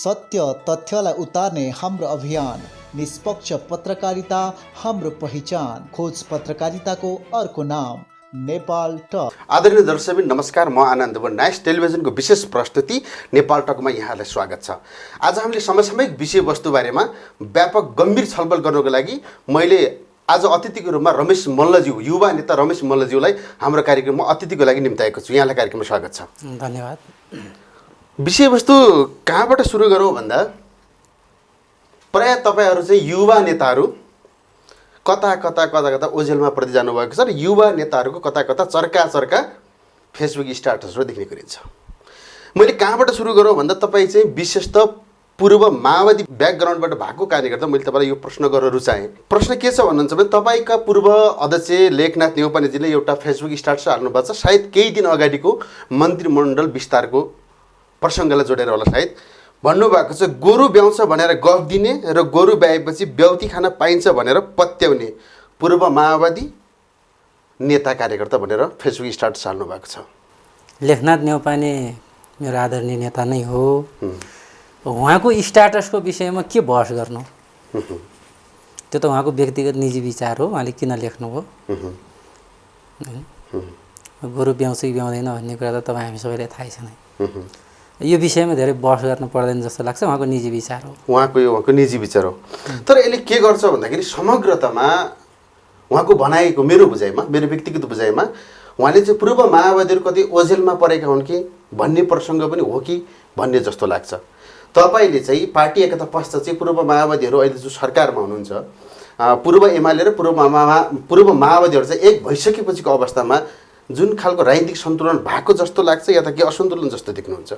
सत्य तथ्यलाई उतार्ने हाम्रो अभियान, निष्पक्ष पत्रकारिता हाम्रो पहिचान, खोज पत्रकारिताको अर्को नाम नेपाल टक। आदरणीय दर्शकबिन नमस्कार, म आनन्द नाइस टेलिभिजनको विशेष प्रस्तुति नेपाल टकमा यहाँलाई स्वागत छ। आज हामीले समसामयिक विषयवस्तु बारेमा व्यापक गम्भीर छलफल गर्नको लागि मैले आज अतिथिको रूपमा रमेश मल्लज्यू, युवा नेता रमेश मल्लज्यूलाई हाम्रो कार्यक्रममा अतिथिको लागि निम्ताएको छु। यहाँलाई कार्यक्रममा स्वागत छ। धन्यवाद। विषयवस्तु कहाँबाट सुरु गरौँ भन्दा, प्राय तपाईँहरू चाहिँ युवा नेताहरू कता कता ओझेलमा प्रति जानुभएको छ र युवा नेताहरूको कता कता चर्का फेसबुक स्ट्याटसहरू देख्ने गरिन्छ। मैले कहाँबाट सुरु गरौँ भन्दा, तपाईँ चाहिँ विशेषतः पूर्व माओवादी ब्याकग्राउन्डबाट भएको कारणले गर्दा मैले तपाईँलाई यो प्रश्न गर्न रुचाएँ। प्रश्न के छ भन्नुहुन्छ भने, तपाईँका पूर्व अध्यक्ष लेखनाथ नेउपानेजीले एउटा फेसबुक स्ट्याटस हाल्नुभएको छ, सायद केही दिन अगाडिको मन्त्रीमण्डल विस्तारको प्रसङ्गलाई जोडेर होला सायद। भन्नुभएको छ, गोरु ब्याउँछ भनेर गफ दिने र गोरु ब्याएपछि ब्याउती खान पाइन्छ भनेर पत्याउने पूर्व माओवादी नेता कार्यकर्ता भनेर फेसबुक स्ट्याटस हाल्नु भएको छ। लेखनाथ नेउपाने मेरो आदरणीय नेता नै हो। उहाँको स्ट्याटसको विषयमा के बहस गर्नु, त्यो त उहाँको व्यक्तिगत निजी विचार हो। उहाँले किन लेख्नु हो, गोरु ब्याउँछ कि ब्याउँदैन भन्ने कुरा त तपाईँ हामी सबैलाई थाहै छ नै। यो विषयमा धेरै बहस गर्न पर्दैन जस्तो लाग्छ। उहाँको निजी विचार हो, उहाँको निजी विचार हो। तर यसले के गर्छ भन्दाखेरि, समग्रतामा उहाँको भनाइको मेरो बुझाइमा, मेरो व्यक्तिगत बुझाइमा, उहाँले चाहिँ पूर्व माओवादीहरू कति ओझेलमा परेका हुन् कि भन्ने प्रसङ्ग पनि हो कि भन्ने जस्तो लाग्छ। तपाईँले चाहिँ पार्टी एकता पश्चात चाहिँ पूर्व माओवादीहरू अहिले जो सरकारमा हुनुहुन्छ, पूर्व एमाले र पूर्व माओवादीहरू चाहिँ एक भइसकेपछिको अवस्थामा जुन खालको राजनीतिक सन्तुलन भएको जस्तो लाग्छ या त के असन्तुलन जस्तो देख्नुहुन्छ?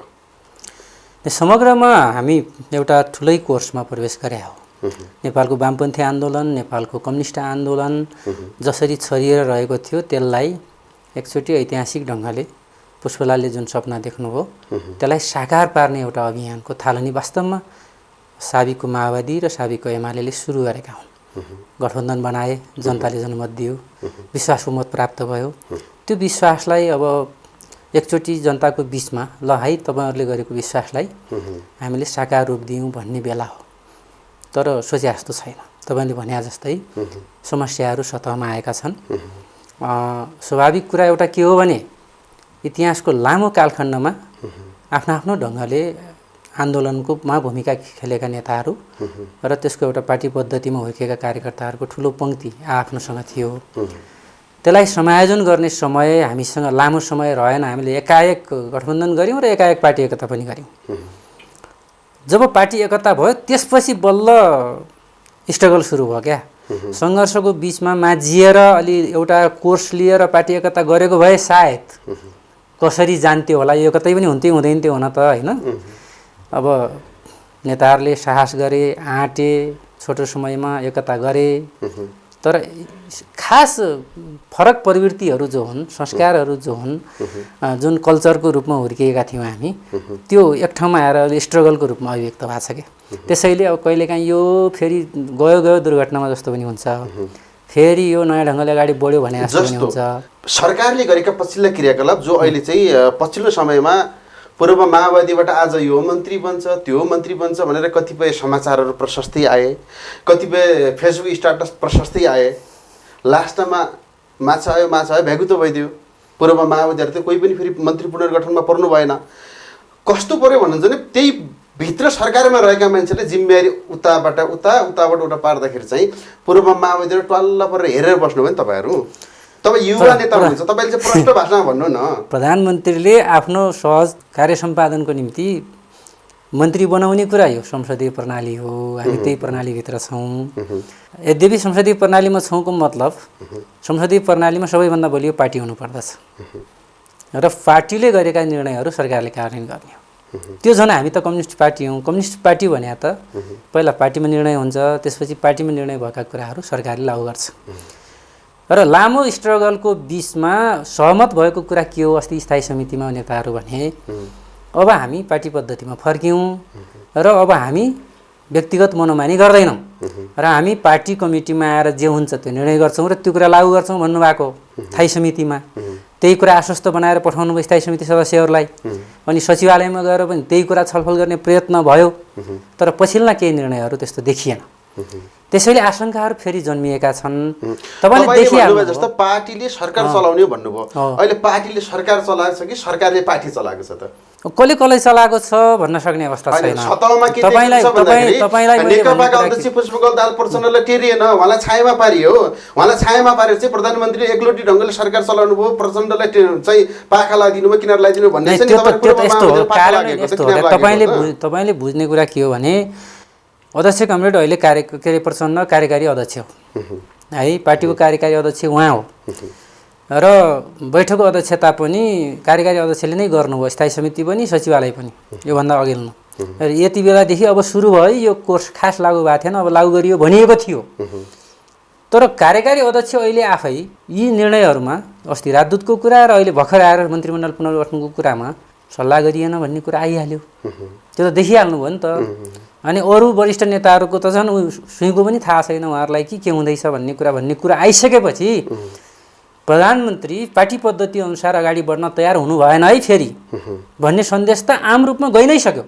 समग्रमा हामी एउटा ठुलै कोर्समा प्रवेश गरे हो। नेपालको वामपन्थी आन्दोलन, नेपालको कम्युनिस्ट आन्दोलन जसरी छरिएर रहेको थियो, त्यसलाई एकचोटि ऐतिहासिक ढङ्गले पुष्पलालले जुन सपना देख्नुभयो त्यसलाई साकार पार्ने एउटा अभियानको थालनी वास्तवमा साबिकको माओवादी र साबिकको एमाले सुरु गरेका हुन्। गठबन्धन बनाए, जनताले जनमत दियो, विश्वासको मत प्राप्त भयो। त्यो विश्वासलाई अब एकचोटि जनताको बिचमा, ल है तपाईँहरूले गरेको विश्वासलाई हामीले साकार रूप दियौँ भन्ने बेला हो। तर सोचे जस्तो छैन। तपाईँले भने जस्तै समस्याहरू सतहमा आएका छन्। स्वाभाविक कुरा एउटा के हो भने, इतिहासको लामो कालखण्डमा आफ्नो आफ्नो ढङ्गले आन्दोलनमा भूमिका खेलेका नेताहरू र त्यसको एउटा पार्टी पद्धतिमा हुर्केका कार्यकर्ताहरूको ठुलो पङ्क्ति आफ्नोसँग थियो। त्यसलाई समायोजन गर्ने समय हामीसँग लामो समय रहेन। हामीले एकाएक गठबन्धन गऱ्यौँ र एकाएक पार्टी एकता पनि गऱ्यौँ। जब पार्टी एकता भयो त्यसपछि बल्ल स्ट्रगल सुरु भयो क्या। सङ्घर्षको बिचमा माझिएर अलि एउटा कोर्स लिएर पार्टी एकता गरेको भए सायद कसरी जान्थ्यो होला, यो कतै पनि हुन्थ्यो हुँदैन थियो हुन त होइन। अब नेताहरूले साहस गरे, आँटे, छोटो समयमा एकता गरे। तर खास फरक प्रवृत्तिहरू जो हुन्, संस्कारहरू जो हुन्, जुन कल्चरको रूपमा हुर्किएका थियौँ हामी, त्यो एक ठाउँमा आएर अहिले स्ट्रगलको रूपमा अभिव्यक्त भएको छ क्या। त्यसैले अब कहिलेकाहीँ यो फेरि गयो दुर्घटनामा जस्तो पनि हुन्छ, फेरि यो नयाँ ढङ्गले अगाडि बढ्यो भने जस्तो पनि हुन्छ। सरकारले गरेका पछिल्ला क्रियाकलाप जो अहिले चाहिँ पछिल्लो समयमा पूर्व माओवादीबाट आज यो मन्त्री बन्छ, त्यो मन्त्री बन्छ भनेर कतिपय समाचारहरू प्रशस्तै आए, कतिपय फेसबुक स्ट्याटस प्रशस्तै आए। लास्टमा माछा आयो भ्यागुतो भइदियो। पूर्व माओवादीहरू त कोही पनि फेरि मन्त्री पुनर्गठनमा पर्नु भएन। कस्तो पर्यो भन्नुहुन्छ भने, त्यही भित्र सरकारमा रहेका मान्छेले जिम्मेवारी उताबाट उता पार्दाखेरि चाहिँ पूर्व माओवादीहरू टल्ल परेर हेरेर बस्नुभयो नि तपाईँहरू। तपाईँ युवा नेता हुनुहुन्छ, तपाईँले चाहिँ प्रष्ट भाषामा भन्नु न। प्रधानमन्त्रीले आफ्नो सहज कार्य सम्पादनको निम्ति मन्त्री बनाउने कुरा यो संसदीय प्रणाली हो। हामी त्यही प्रणालीभित्र छौँ। यद्यपि संसदीय प्रणालीमा छौँको मतलब, संसदीय प्रणालीमा सबैभन्दा बलियो पार्टी हुनुपर्दछ र पार्टीले गरेका निर्णयहरू सरकारले कार्यान्वयन गर्ने हो। त्यो झन् हामी त कम्युनिस्ट पार्टी हौँ। कम्युनिस्ट पार्टी भने त पहिला पार्टीमा निर्णय हुन्छ, त्यसपछि पार्टीमा निर्णय भएका कुराहरू सरकारले लागू गर्छ। र लामो स्ट्रगलको बिचमा सहमत भएको कुरा के हो, अस्ति स्थायी समितिमा नेताहरू भने अब हामी पार्टी पद्धतिमा फर्क्यौँ र अब हामी व्यक्तिगत मनोमानी गर्दैनौँ र हामी पार्टी कमिटीमा आएर जे हुन्छ त्यो निर्णय गर्छौँ र त्यो कुरा लागू गर्छौँ भन्नुभएको स्थायी समितिमा। त्यही कुरा आश्वस्त बनाएर पठाउनु भयो स्थायी समिति सदस्यहरूलाई अनि सचिवालयमा गएर पनि त्यही कुरा छलफल गर्ने प्रयत्न भयो तर पछिल्ला केही निर्णयहरू त्यस्तो देखिएन त्यसैले आशंकाहरू फेरि जन्मिएका छन् तपाईँले देखिहाल्नु जस्तो पार्टीले सरकार चलाउने भन्नुभयो अहिले पार्टीले सरकार चलाएको छ कि सरकारले पार्टी चलाएको छ त कसले चलाएको छ भन्न सक्ने अवस्था छैन सतहमा के तपाईँलाई नेकपाका अध्यक्ष पुष्पकमल दाहाल प्रचण्डलाई टेरिएन उहाँलाई छायामा पारियो उहाँलाई छायामा पारेर चाहिँ प्रधानमन्त्रीले एकलौटी ढङ्गले सरकार चलाउनु भयो प्रचण्डलाई चाहिँ पाखा लगाइदिनु भयो किनार लगाइदिनु भन्ने तपाईँले बुझ्ने कुरा के हो भने अध्यक्ष कमरेड अहिले प्रचण्ड कार्यकारी अध्यक्ष हो है पार्टीको कार्यकारी अध्यक्ष उहाँ हो र बैठकको अध्यक्षता पनि कार्यकारी अध्यक्षले नै गर्नुभयो स्थायी समिति पनि सचिवालय पनि योभन्दा अघिल्लो र यति बेलादेखि अब सुरु भयो यो कोर्स खास लागू भएको थिएन अब लागू गरियो भनिएको थियो तर कार्यकारी अध्यक्ष अहिले आफै यी निर्णयहरूमा अस्ति राजदूतको कुरा र अहिले भर्खर आएर मन्त्रीमण्डल पुनर्गठनको कुरामा सल्लाह गरिएन भन्ने कुरा आइहाल्यो त्यो त देखिहाल्नु भयो नि त अनि अरू वरिष्ठ नेताहरूको त झन् सुईको पनि थाहा छैन उहाँहरूलाई के हुँदैछ भन्ने कुरा आइसकेपछि प्रधानमन्त्री पार्टी पद्धति अनुसार अगाडि बढ्न तयार हुनु भएन है फेरि भन्ने सन्देश त आम रूपमा गइ नै सक्यो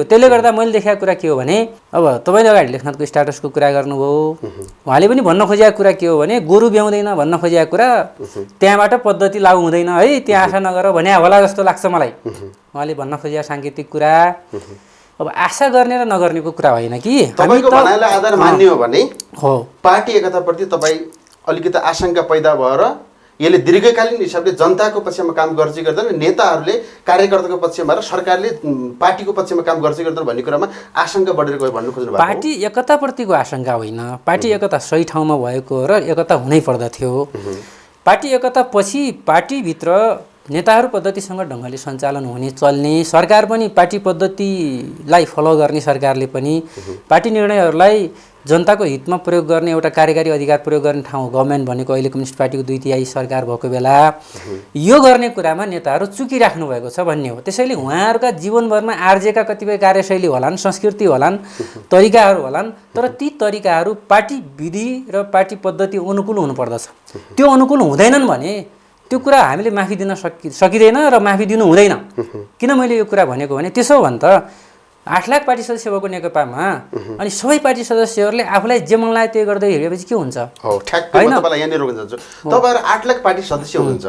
त्यसले गर्दा मैले देखेको कुरा के हो भने अब तपाईँले अगाडि लेखनाथको स्ट्याटसको कुरा गर्नुभयो उहाँले पनि भन्न खोजेको कुरा के हो भने गोरु ब्याउँदैन भन्न खोजेको कुरा त्यहाँबाट पद्धति लागू हुँदैन है त्यहाँ आशा नगर भने होला जस्तो लाग्छ मलाई उहाँले भन्न खोजेको साङ्केतिक कुरा अब आशा गर्ने र नगर्नेको कुरा होइन कि तपाईँको भनाइलाई आधार मान्ने हो भने हो पार्टी एकताप्रति तपाईँ अलिकति आशंका पैदा भएर यसले दीर्घकालीन हिसाबले जनताको पक्षमा काम गर्दै गर्दैन नेताहरूले कार्यकर्ताको पक्षमा र सरकारले पार्टीको पक्षमा काम गर्दै गर्दैन भन्ने कुरामा आशंका बढेर गयो भन्नु खोज्नु भएको पार्टी एकताप्रतिको आशंका होइन पार्टी एकता सही ठाउँमा भएको र एकता हुनै पर्दथ्यो पार्टी एकता पछि पार्टीभित्र नेताहरू पद्धतिसँग ढङ्गले सञ्चालन हुने चल्ने सरकार पनि पार्टी पद्धतिलाई फलो गर्ने सरकारले पनि पार्टी निर्णयहरूलाई जनताको हितमा प्रयोग गर्ने एउटा कार्यकारी अधिकार प्रयोग गर्ने ठाउँ गभर्नमेन्ट भनेको अहिले कम्युनिस्ट पार्टीको 2/3 सरकार भएको बेला यो गर्ने कुरामा नेताहरू चुकिराख्नु भएको छ भन्ने हो त्यसैले उहाँहरूका जीवनभरमा आर्जेका कतिपय कार्यशैली होलान् संस्कृति होलान् तरिकाहरू होलान् तर ती तरिकाहरू पार्टी विधि र पार्टी पद्धति अनुकूल हुनुपर्दछ त्यो अनुकूल हुँदैनन् भने त्यो कुरा हामीले माफी दिन सकिँदैन र माफी दिनु हुँदैन किन मैले यो कुरा भनेको भने त्यसो हो भने त 8 लाख पार्टी सदस्य भएको नेकपामा अनि सबै पार्टी सदस्यहरूले आफूलाई जे मन लाग्यो त्यो गर्दै हिँडेपछि के हुन्छ हो ठ्याक्कै म तपाईलाई यहाँ रोक्न चाहन्छु तपाईहरु 8 लाख पार्टी सदस्य हुनुहुन्छ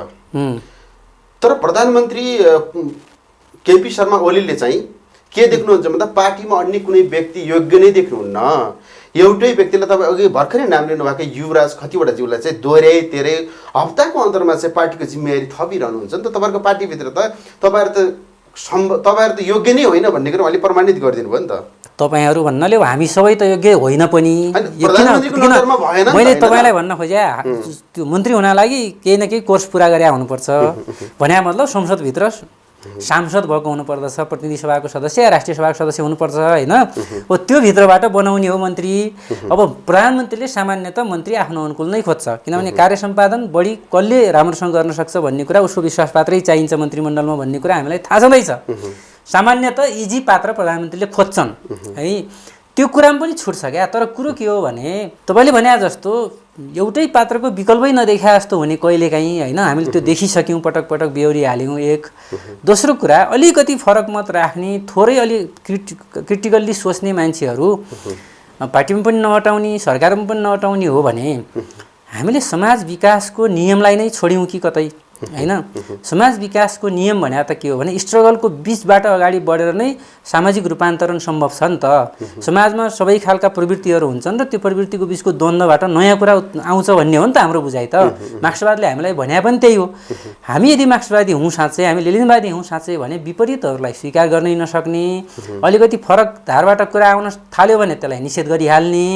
तर प्रधानमन्त्री केपी शर्मा ओलीले चाहिँ के देख्नुहुन्छ भन्दा पार्टीमा अन्य कुनै व्यक्ति योग्य नै देख्नुहुन्न एउटै व्यक्तिलाई तपाईँ अघि भर्खरै नाम लिनुभएको युवराज खतिवटा ज्यूलाई चाहिँ दोहोऱ्याइ तेरे हप्ताको अन्तरमा चाहिँ पार्टीको जिम्मेवारी थपिरहनुहुन्छ नि त तपाईँहरूको पार्टीभित्र त तपाईँहरू त योग्य नै होइन भन्ने कुरा उहाँले प्रमाणित गरिदिनु भयो नि त तपाईँहरू भन्नाले हामी सबै त योग्य होइन पनि मैले तपाईँलाई भन्न खोजे त्यो मन्त्री हुन लागि केही न केही कोर्स पुरा गरे हुनुपर्छ भने मतलब संसदभित्र सांसद भएको हुनुपर्दछ प्रतिनिधि सभाको सदस्य या राष्ट्रिय सभाको सदस्य हुनुपर्छ होइन हो त्यो भित्रबाट बनाउने हो मन्त्री अब प्रधानमन्त्रीले सामान्यतः मन्त्री आफ्नो अनुकूल नै खोज्छ किनभने कार्य सम्पादन बढी कसले राम्रोसँग गर्न सक्छ भन्ने कुरा उसको विश्वास पात्रै चाहिन्छ मन्त्रीमण्डलमा भन्ने कुरा हामीलाई थाहा छँदैछ सामान्यतः इजी पात्र प्रधानमन्त्रीले खोज्छन् है त्यो कुरामा पनि छुट्छ क्या तर कुरो के हो भने तपाईँले भने जस्तो एउटै पात्रको विकल्पै नदेखा जस्तो हुने कहिलेकाहीँ होइन हामीले त्यो देखिसक्यौँ पटक पटक बेहोरी हाल्यौँ एक दोस्रो कुरा अलिकति फरक मत राख्ने थोरै अलि क्रिटिकल्ली सोच्ने मान्छेहरू पार्टीमा पनि नहटाउने सरकारमा पनि नहटाउने हो भने हामीले समाज विकासको नियमलाई नै छोड्यौँ कि कतै हैन समाज विकासको नियम भने त के हो भने स्ट्रगलको बीचबाट अगाडि बढेर नै सामाजिक रूपान्तरण सम्भव छ नि त समाजमा सबै खालका प्रवृत्तिहरू हुन्छन् र त्यो प्रवृत्तिको बीचको द्वन्द्वबाट नयाँ कुरा आउँछ भन्ने हो नि त हाम्रो बुझाइ त मार्क्सवादले हामीलाई भने पनि त्यही हो हामी यदि मार्क्सवादी हौं साँच्चै हामी लेनिनवादी हौं साँच्चै भने विपरीतहरूलाई स्वीकार गर्नै नसक्ने अलिकति फरक धारबाट कुरा आउन थाल्यो भने त्यसलाई निषेध गरिहाल्ने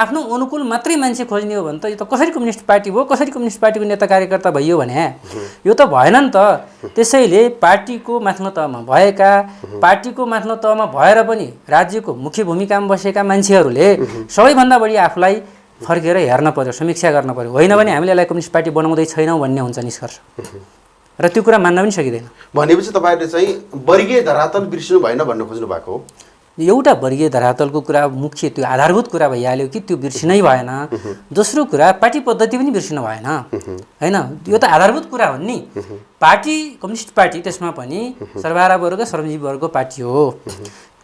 आफ्नो अनुकूल मात्रै मान्छे खोज्ने हो भने त यो त कसरी कम्युनिस्ट पार्टी भयो कसरी कम्युनिस्ट पार्टीको नेता कार्यकर्ता भइयो भने यो त भएन नि त त्यसैले पार्टीको माथिल्लो तहमा भएका पार्टीको माथिल्लो तहमा भएर पनि राज्यको मुख्य भूमिकामा बसेका मान्छेहरूले सबैभन्दा बढी आफूलाई फर्केर हेर्न पर्यो समीक्षा गर्न पर्यो होइन भने हामीले यसलाई कम्युनिस्ट पार्टी बनाउँदै छैनौं भन्ने हुन्छ निष्कर्ष र त्यो कुरा मान्न पनि सकिँदैन भनेपछि तपाईहरुले चाहिँ वर्गीय धरातल बिर्सिनु भएन भन्न खोज्नु भएको हो एउटा वर्गीय धरातलको कुरा मुख्य त्यो आधारभूत कुरा भइहाल्यो कि त्यो बिर्सिनै भएन। दोस्रो कुरा पार्टी पद्धति पनि बिर्सिनु भएन हैन, यो त आधारभूत कुरा हो नि। पार्टी कम्युनिस्ट पार्टी त्यसमा पनि सर्वहारा वर्ग श्रमजीवी वर्गको पार्टी हो,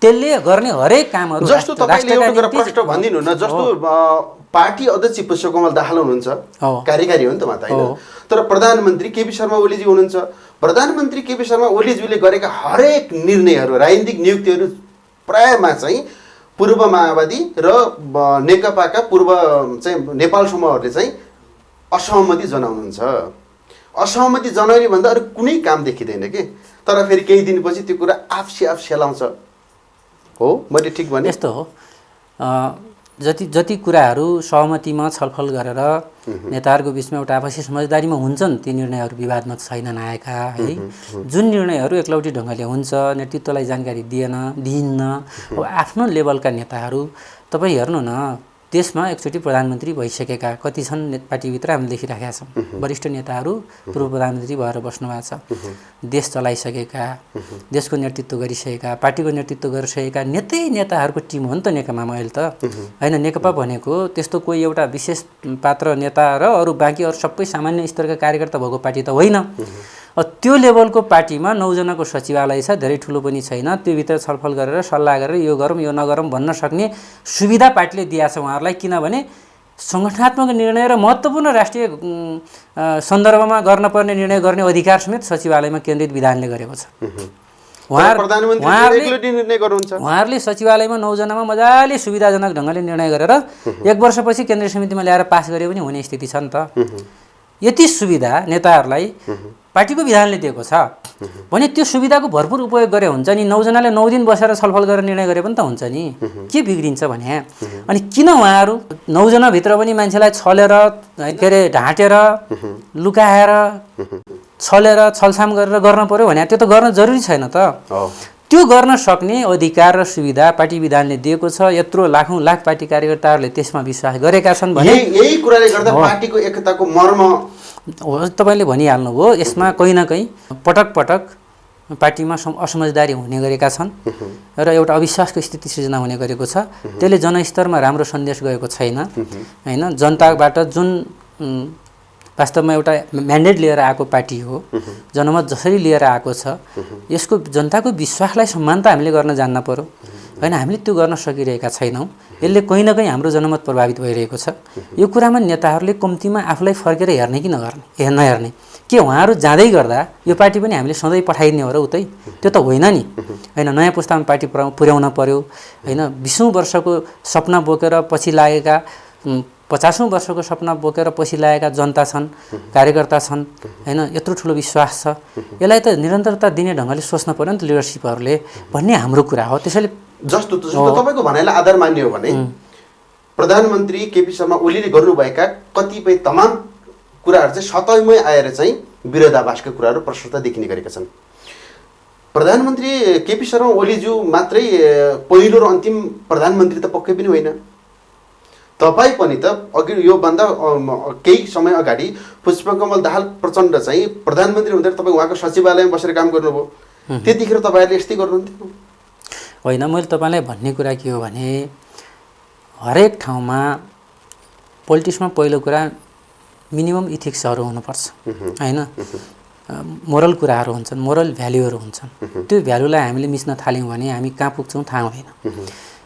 त्यसले गर्ने हरेक कामहरू जस्तो तपाईले एउटा कुरा प्रश्न भनिदिनु न, जस्तो पार्टी अध्यक्ष पुष्पकमल दाहाल हुनुहुन्छ, कार्यकारी हो नि त उहाँ त हैन, तर प्रधानमन्त्री केपी शर्मा ओलीजी हुनुहुन्छ। प्रधानमन्त्री केपी शर्मा ओलीजीले गरेका हरेक निर्णयहरू, राजनीतिक नियुक्तिहरू प्रायमा चाहिँ पूर्व माओवादी र नेकपाका पूर्व चाहिँ नेपाल समूहहरूले चाहिँ असहमति जनाउनुहुन्छ। असहमति जनाउने भन्दा अरू कुनै काम देखिँदैन के, तर फेरि केही दिनपछि त्यो कुरा आफ सेलाउँछ। हो मैले ठिक भने? यस्तो हो, जति कुराहरू सहमतिमा छलफल गरेर नेताहरूको बिचमा एउटा आपसी समझदारीमा हुन्छन् ती निर्णयहरू विवादमा छैनन् आएका है। जुन निर्णयहरू एकलौटी ढङ्गले हुन्छ, नेतृत्वलाई जानकारी दिइन्न, अब आफ्नो लेभलका नेताहरू तपाईँ हेर्नु न, देशमा एकचोटि प्रधानमन्त्री भइसकेका कति छन् पार्टीभित्र हामीले देखिराखेका छौँ। वरिष्ठ नेताहरू पूर्व प्रधानमन्त्री भएर बस्नु भएको छ, देश चलाइसकेका, देशको नेतृत्व गरिसकेका, पार्टीको नेतृत्व गरिसकेका नेताहरूको टिम हो नि त नेकपा अहिले त हैन। नेकपा भनेको त्यस्तो कोही एउटा विशेष पात्र नेता र अरू बाँकी अरू सबै सामान्य स्तरका कार्यकर्ता भएको पार्टी त होइन। त्यो लेभलको पार्टीमा 9 जनाको सचिवालय छ, धेरै ठुलो पनि छैन, त्योभित्र छलफल गरेर सल्लाह गरेर यो गरौँ यो नगरौँ भन्न सक्ने सुविधा पार्टीले दिएको छ उहाँहरूलाई। किनभने सङ्गठनात्मक निर्णय र महत्त्वपूर्ण राष्ट्रिय सन्दर्भमा गर्नुपर्ने निर्णय गर्ने अधिकार समेत सचिवालयमा केन्द्रित विधानले गरेको छ। उहाँहरूले सचिवालयमा 9 जनामा मजाले सुविधाजनक ढङ्गले निर्णय गरेर 1 वर्षपछि केन्द्रीय समितिमा ल्याएर पास गरे पनि हुने स्थिति छ नि त। यति सुविधा नेताहरूलाई पार्टीको विधानले दिएको छ भने त्यो सुविधाको भरपुर उपयोग गरे हुन्छ नि। 9 जनाले 9 दिन बसेर छलफल गरेर निर्णय गरे पनि त हुन्छ नि, के बिग्रिन्छ भने। अनि किन उहाँहरू 9 जनाभित्र पनि मान्छेलाई छलेर के अरे ढाँटेर लुकाएर छलेर छलछाम गरेर गर्न पर्यो भने त्यो त गर्न जरुरी छैन त। त्यो गर्न सक्ने अधिकार र सुविधा पार्टी विधानले दिएको छ। यत्रो लाखौं लाख पार्टी कार्यकर्ताहरूले त्यसमा विश्वास गरेका छन् भने यही कुराले गर्दा पार्टीको एकताको मर्म तपाईले भनिहाल्नु भयो। यसमा कहीँ न कहीँ पटक पटक पार्टीमा असमझदारी हुने गरेका छन् र एउटा अविश्वासको स्थिति सृजना हुने गरेको छ। त्यसले जनस्तरमा राम्रो सन्देश गएको छैन हैन। जनताबाट जुन वास्तवमा एउटा म्यान्डेट लिएर आएको पार्टी हो, जनमत जसरी लिएर आएको छ, यसको जनताको विश्वासलाई सम्मान त हामीले गर्न जान्न पर्यो हैन। हामीले त्यो गर्न सकिरहेका छैनौँ। यसले कहीँ न कहीँ हाम्रो जनमत प्रभावित भइरहेको छ। यो कुरामा नेताहरूले कम्तीमा आफूलाई फर्केर हेर्ने कि नहेर्ने, के उहाँहरू जाँदै गर्दा यो पार्टी पनि हामीले सधैँ पठाइदिने हो र उतै, त्यो त होइन नि हैन। नयाँ पुस्तामा पार्टी पुर्याउन पर्यो हैन। 20औं वर्षको सपना बोकेर पछि लागेका, 50औं वर्षको सपना बोकेर पछि लागेका जनता छन्, कार्यकर्ता छन् हैन। यत्रो ठुलो विश्वास छ, यसलाई त निरन्तरता दिने ढङ्गले सोच्न पर्यो नि त लिडरसिपहरूले भन्ने हाम्रो कुरा हो। त्यसैले जस्तो तपाईको भनाइलाई आधार मान्ने हो भने प्रधानमन्त्री केपी शर्मा ओलीले गर्नुभएका कतिपय तमाम कुराहरू चाहिँ सतैमै आएर चाहिँ विरोधाभासका कुराहरू प्रशस्त देखिने गरेका छन्। प्रधानमन्त्री केपी शर्मा ओलीज्यू मात्रै पहिलो र अन्तिम प्रधानमन्त्री त पक्कै पनि होइन। तपाईँ पनि त अघि योभन्दा केही समय अगाडि पुष्पकमल दाहाल प्रचण्ड चाहिँ प्रधानमन्त्री हुँदा तपाईँ उहाँको सचिवालयमा बसेर काम गर्नुभयो, त्यतिखेर तपाईँहरूले यस्तै गर्नुहुन्थ्यो होइन। मैले तपाईँलाई भन्ने कुरा के हो भने हरेक ठाउँमा पोलिटिक्समा पहिलो कुरा मिनिमम इथिक्सहरू हुनुपर्छ हैन। मोरल कुराहरू हुन्छन्, मोरल भ्याल्युहरू हुन्छन्। त्यो भ्यालुलाई हामीले मिच्न थाल्यौँ भने हामी कहाँ पुग्छौँ थाहा हुँदैन।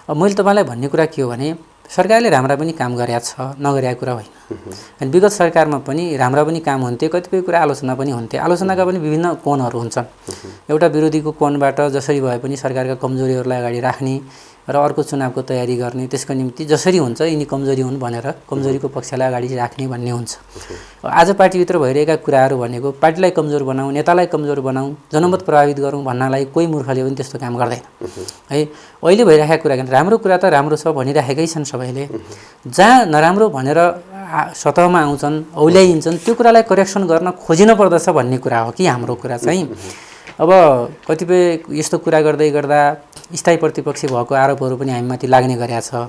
अब मैले तपाईँलाई भन्ने कुरा के हो भने सरकारले राम्रा पनि काम गरेको छ, नगरेको कुरा होइन। अनि विगत सरकारमा पनि राम्रा पनि काम हुन्थे, कतिपय कुरा आलोचना पनि हुन्थे। आलोचनाका पनि विभिन्न कोणहरू हुन्छन्। एउटा विरोधीको कोणबाट जसरी भए पनि सरकारका कमजोरीहरूलाई अगाडि राख्ने र अर्को चुनावको तयारी गर्ने, त्यसको निम्ति जसरी हुन्छ यिनी कमजोरी हुन् भनेर कमजोरीको पक्षलाई अगाडि राख्ने भन्ने हुन्छ। आज पार्टीभित्र भइरहेका कुराहरू भनेको पार्टीलाई कमजोर बनाऊ, नेतालाई कमजोर बनाऊ, जनमत प्रभावित गरौँ भन्नलाई कोही मूर्खले पनि त्यस्तो काम गर्दैन है। अहिले भइरहेका कुरा राम्रो कुरा त राम्रो छ भनिराखेकै छन् सबैले, जहाँ नराम्रो भनेर सतहमा आउँछन्, औल्याइन्छन्, त्यो कुरालाई करेक्सन गर्न खोजिन पर्दछ भन्ने कुरा हो कि हाम्रो कुरा चाहिँ। अब कतिपय यस्तो कुरा गर्दै गर्दा स्थायी प्रतिपक्षी भएको आरोपहरू पनि हामीमाथि लाग्ने गरेका छ।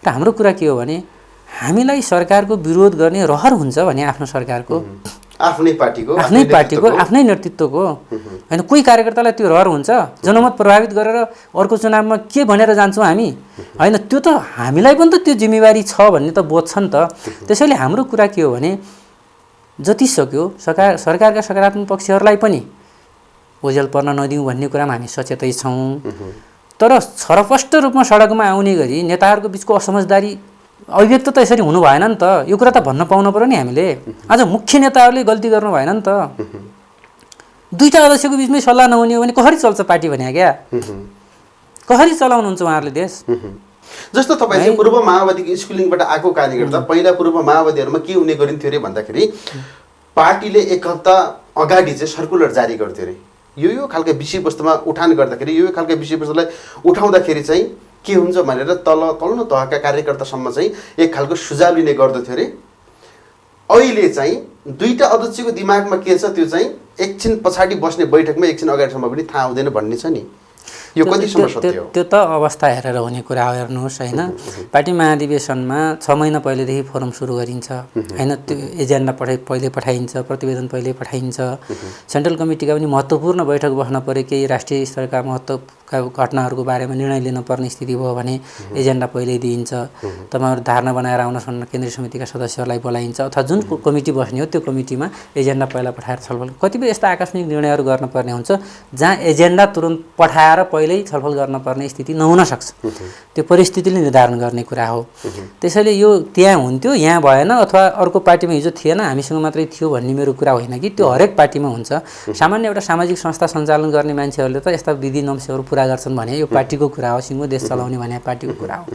र हाम्रो कुरा के हो भने हामीलाई सरकारको विरोध गर्ने रहर हुन्छ भने आफ्नो सरकारको आफ्नै पार्टीको आफ्नै नेतृत्वको होइन कोही कार्यकर्तालाई त्यो रहर हुन्छ जनमत प्रभावित गरेर अर्को चुनावमा के भनेर जान्छौँ हामी होइन त्यो त हामीलाई पनि त त्यो जिम्मेवारी छ भन्ने त बोध्छ नि त त्यसैले हाम्रो कुरा के हो भने जति सक्यो सरकारका सकारात्मक पक्षहरूलाई पनि ओझेल पर्न नदिउँ भन्ने कुरामा हामी सचेतै छौँ तर छरपष्ट रूपमा सडकमा आउने गरी नेताहरूको बिचको असमझदारी अभिव्यक्त त यसरी हुनु भएन नि त यो कुरा त भन्न पाउनु पर्यो नि हामीले आज मुख्य नेताहरूले गल्ती गर्नु भएन नि त दुईटा अध्यक्षको बिचमै सल्लाह नहुने हो भने कसरी चल्छ पार्टी भने क्या कसरी चलाउनुहुन्छ उहाँहरूले देश जस्तो तपाईँ चाहिँ पूर्व माओवादीको स्कुलिङबाट आएको कार्यकर्ता पहिला पूर्व माओवादीहरूमा के हुने गरिन्थ्यो अरे भन्दाखेरि पार्टीले एक हप्ता अगाडि चाहिँ सर्कुलर जारी गर्थ्यो अरे यो खालको विषयवस्तुमा उठान गर्दाखेरि यो खालको विषयवस्तुलाई उठाउँदाखेरि चाहिँ के हुन्छ भनेर तल्लो तहका कार्यकर्तासम्म चाहिँ एक खालको सुझाव लिने गर्दथ्यो अरे अहिले चाहिँ दुईटा अध्यक्षको दिमागमा के छ त्यो चाहिँ एकछिन पछाडि बस्ने बैठकमा एकछिन अगाडिसम्म पनि थाहा हुँदैन भन्ने छ नि यो कतिसम्म सत्य हो त्यो त अवस्था हेरेर हुने कुरा हो हेर्नुहोस् होइन पार्टी महाधिवेशनमा 6 महिना पहिलेदेखि फोरम सुरु गरिन्छ होइन त्यो एजेन्डा पहिले पठाइन्छ प्रतिवेदन पहिले पठाइन्छ सेन्ट्रल कमिटीका पनि महत्त्वपूर्ण बैठक बस्न परे केही राष्ट्रिय स्तरका महत्त्वका घटनाहरूको बारेमा निर्णय लिन पर्ने स्थिति भयो भने एजेन्डा पहिल्यै दिइन्छ तपाईँहरू धारणा बनाएर आउनुहोस् भनेर केन्द्रीय समितिका सदस्यहरूलाई बोलाइन्छ अथवा जुन कमिटी बस्ने हो त्यो कमिटीमा एजेन्डा पहिला पठाएर छलफल कतिपय यस्ता आकस्मिक निर्णयहरू गर्नुपर्ने हुन्छ जहाँ एजेन्डा तुरुन्त पठाएर पहिल्यै छलफल गर्न पर्ने स्थिति नहुन सक्छ त्यो परिस्थितिले निर्धारण गर्ने कुरा हो त्यसैले यो त्यहाँ हुन्थ्यो यहाँ भएन अथवा अर्को पार्टीमा हिजो थिएन हामीसँग मात्रै थियो भन्ने मेरो कुरा होइन कि त्यो हरेक पार्टीमा हुन्छ सामान्य एउटा सामाजिक संस्था सञ्चालन गर्ने मान्छेहरूले त यस्ता विधि नम्सेहरू पुरा गर्छन् भने यो पार्टीको कुरा हो सिङ्गो देश चलाउने भने पार्टीको कुरा हो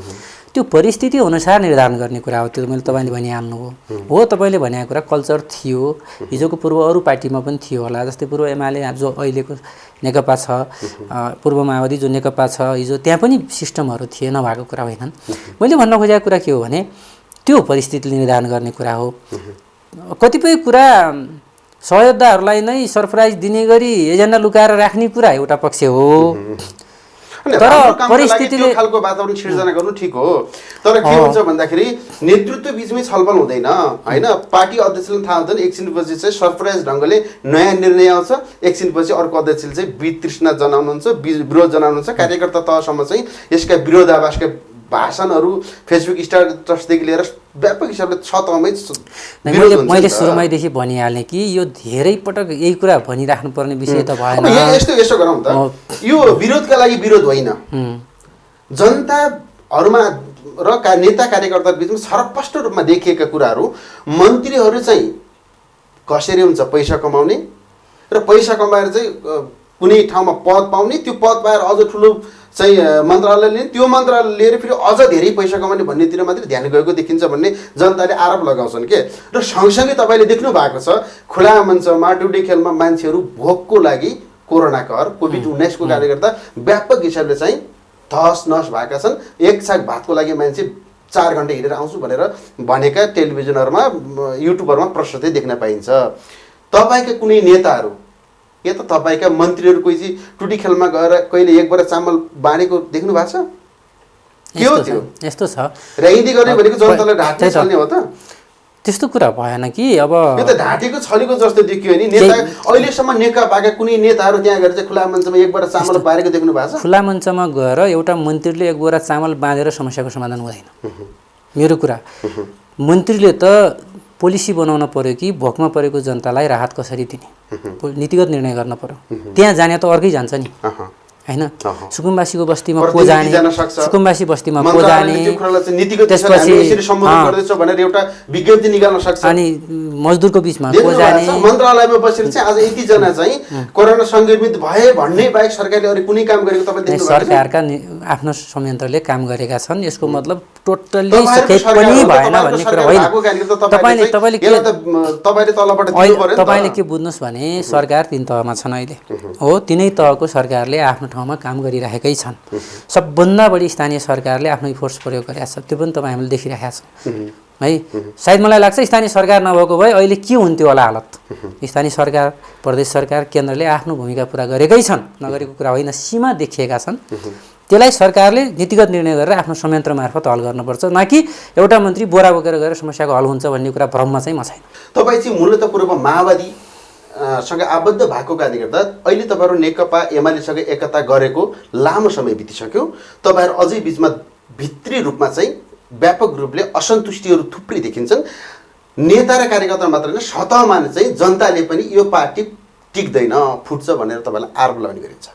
त्यो परिस्थिति अनुसार निर्धारण गर्ने कुरा हो त्यो मैले तपाईँले भनिहाल्नुभयो हो तपाईँले भनेको कुरा कल्चर थियो हिजोको पूर्व अरू पार्टीमा पनि थियो होला जस्तै पूर्व एमाले जो अहिलेको नेकपा छ पूर्व माओवादी जो नेकपा छ हिजो त्यहाँ पनि सिस्टमहरू थिए नभएको कुरा होइनन् मैले भन्न खोजेको कुरा के हो भने त्यो परिस्थितिले निर्धारण गर्ने कुरा हो कतिपय कुरा सहयोद्धाहरूलाई नै सरप्राइज दिने गरी एजेन्डा लुकाएर राख्ने कुरा एउटा पक्ष हो तर परिस्थितिले खालको वातावरण सिर्जना गर्नु ठिक हो तर के हुन्छ भन्दाखेरि नेतृत्व बीचमै छलफल हुँदैन हैन पार्टी अध्यक्षले थाहा हुँदैन एकछिनपछि चाहिँ सरप्राइज ढङ्गले नयाँ निर्णय आउँछ एकछिनपछि अर्को अध्यक्षले चाहिँ वितृष्णा जनाउनुहुन्छ विरोध जनाउनुहुन्छ कार्यकर्ता तहसम्म चाहिँ यसका विरोधाभासका भाषणहरू फेसबुक स्ट्याटसदेखि लिएर व्यापक हिसाबले छ तहमै मैले सुरुमैदेखि भनिहालेँ कि यो धेरै पटक यही कुरा भनिराख्नुपर्ने विषय त भएन यसो गरौँ त यो विरोधका लागि विरोध होइन जनताहरूमा र नेता कार्यकर्ता बिचमा सरस्पष्ट रूपमा देखिएका कुराहरू मन्त्रीहरू चाहिँ कसरी हुन्छ पैसा कमाउने र पैसा कमाएर चाहिँ कुनै ठाउँमा पद पाउने त्यो पद पाएर अझ ठुलो चाहिँ मन्त्रालय लिने त्यो मन्त्रालय लिएर फेरि अझ धेरै पैसा कमाउने भन्नेतिर मात्रै ध्यान गएको देखिन्छ भन्ने जनताले आरोप लगाउँछन् के र सँगसँगै तपाईँले देख्नु भएको छ खुला मञ्चमा ड्युटी खेलमा मान्छेहरू भोकको लागि कोरोना कहर कोभिड-19 को कार्यकर्ता व्यापक हिसाबले चाहिँ तहस नहस भएका छन् एक छाक भातको लागि मान्छे 4 घण्टा हिँडेर आउँछु भनेर भनेका टेलिभिजनहरूमा युट्युबहरूमा प्रशस्तै देख्न पाइन्छ तपाईँका कुनै नेताहरू या त तपाईँका मन्त्रीहरू कोही चाहिँ टुटी खेलमा गएर कहिले एक बोरा चामल बाँडेको देख्नु भएको छ के हो त्यो यस्तो छ राजनीति गर्ने भनेको जनतालाई ढाँट्ने छल्ने हो त त्यस्तो कुरा भएन कि अब यो त ढाँटेको छलेको जस्तो देखियो नि नेता अहिलेसम्म नेकपाका कुनै नेताहरू त्यहाँ गएर चाहिँ खुला मञ्चमा एक बोरा चामल बाँडेको देख्नु भएको छ खुला मञ्चमा गएर एउटा मन्त्रीले एक बोरा चामल बाँधेर समस्याको समाधान हुँदैन मेरो कुरा मन्त्रीले त पोलिसी बनाउन पर्यो कि भोकमा परेको जनतालाई राहत कसरी दिने नीतिगत निर्णय गर्न पर्यो त्यहाँ जाने त अर्कै जान्छ नि हैन सुकुम्बासीको बस्तीमा को जाने सुकुम्बासी बस्तीमा को जाने त्यसपछि सम्बोधन गर्दैछ भनेर एउटा विज्ञप्ति निकाल्न सक्छ अनि मजदुरको बीचमा को जाने मन्त्रालयमा बसेर चाहिँ आज यति जना चाहिँ कोरोना संक्रमित भए भन्ने बाहेक सरकारले अरु कुनै काम गरेको तपाईले देख्नु भएको छ सरकारका आफ्नो संयन्त्रले काम गरेका छन् यसको मतलब टोटल्ली सकेट पनि भएन भन्ने कुरा होइन तपाईले तलबाट दिनु पर्यो तपाईले के बुझ्नुस् भने सरकार 3 तहमा छन् अहिले हो तीनै तहको सरकारले आफ्नो ठाउँमा काम गरिरहेकै छन् सबभन्दा बढी स्थानीय सरकारले आफ्नो फोर्स प्रयोग गरेका छ त्यो पनि तपाई हामीले देखिरहेका छौं है सायद मलाई लाग्छ स्थानीय सरकार नभएको भए अहिले के हुन्थ्यो होला हालत स्थानीय सरकार प्रदेश सरकार केन्द्रले आफ्नो भूमिका पूरा गरेकै छन् नगरेको कुरा होइन सीमा देखिएका छन् त्यसलाई सरकारले नीतिगत निर्णय गरेर आफ्नो संयन्त्र मार्फत हल गर्नुपर्छ, न कि एउटा मन्त्री बोरा बोकेर गएर समस्याको हल हुन्छ भन्ने कुरा भ्रममा चाहिँ म छैन। तपाईँ चाहिँ मूलतः पूर्व माओवादी सँग आबद्ध भएको कारणले गर्दा अहिले तपाईँहरू नेकपा एमालेसँग एकता गरेको लामो समय बितिसक्यो। तपाईँहरू अझै बिचमा भित्री रूपमा चाहिँ व्यापक रूपले असन्तुष्टिहरू थुप्रै देखिन्छन्। नेता र कार्यकर्ता मात्र होइन, सतहमा चाहिँ जनताले पनि यो पार्टी टिक्दैन, फुट्छ भनेर तपाईँलाई आरोप लगाउने गरिन्छ।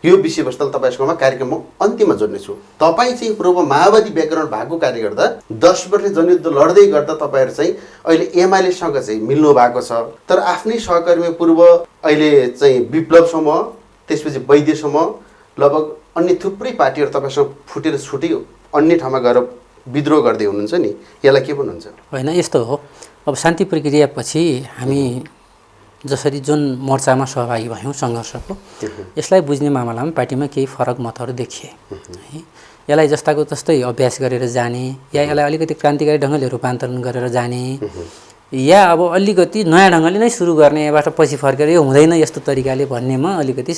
यो विषयवस्तुलाई तपाईँहरूसँगमा कार्यक्रममा अन्त्यमा जोड्नेछु। तपाईँ चाहिँ पूर्व माओवादी ब्याकग्राउन्ड भएको कारणले गर्दा 10 वर्ष जनयुद्ध लड्दै गर्दा तपाईँहरू चाहिँ अहिले एमालेसँग चाहिँ मिल्नु भएको छ, तर आफ्नै सहकर्मी पूर्व अहिले चाहिँ विप्लव समूह, त्यसपछि वैद्य समूह, लगभग अन्य थुप्रै पार्टीहरू तपाईँसँग फुटेर छुट्यो, अन्य ठाउँमा गएर विद्रोह गर्दै हुनुहुन्छ नि, यसलाई के भन्नुहुन्छ? होइन, यस्तो हो। अब शान्ति प्रक्रियापछि हामी जसरी जुन मोर्चामा सहभागी भयौँ सङ्घर्षको, यसलाई बुझ्ने मामलामा पार्टीमा केही फरक मतहरू देखिए है। यसलाई जस्ताको तस्तै अभ्यास गरेर जाने, या यसलाई अलिकति क्रान्तिकारी ढङ्गले रूपान्तरण गरेर जाने, या अब अलिकति नयाँ ढङ्गले नै सुरु गर्ने, यहाँबाट पछि फर्केर यो हुँदैन यस्तो तरिकाले भन्नेमा अलिकति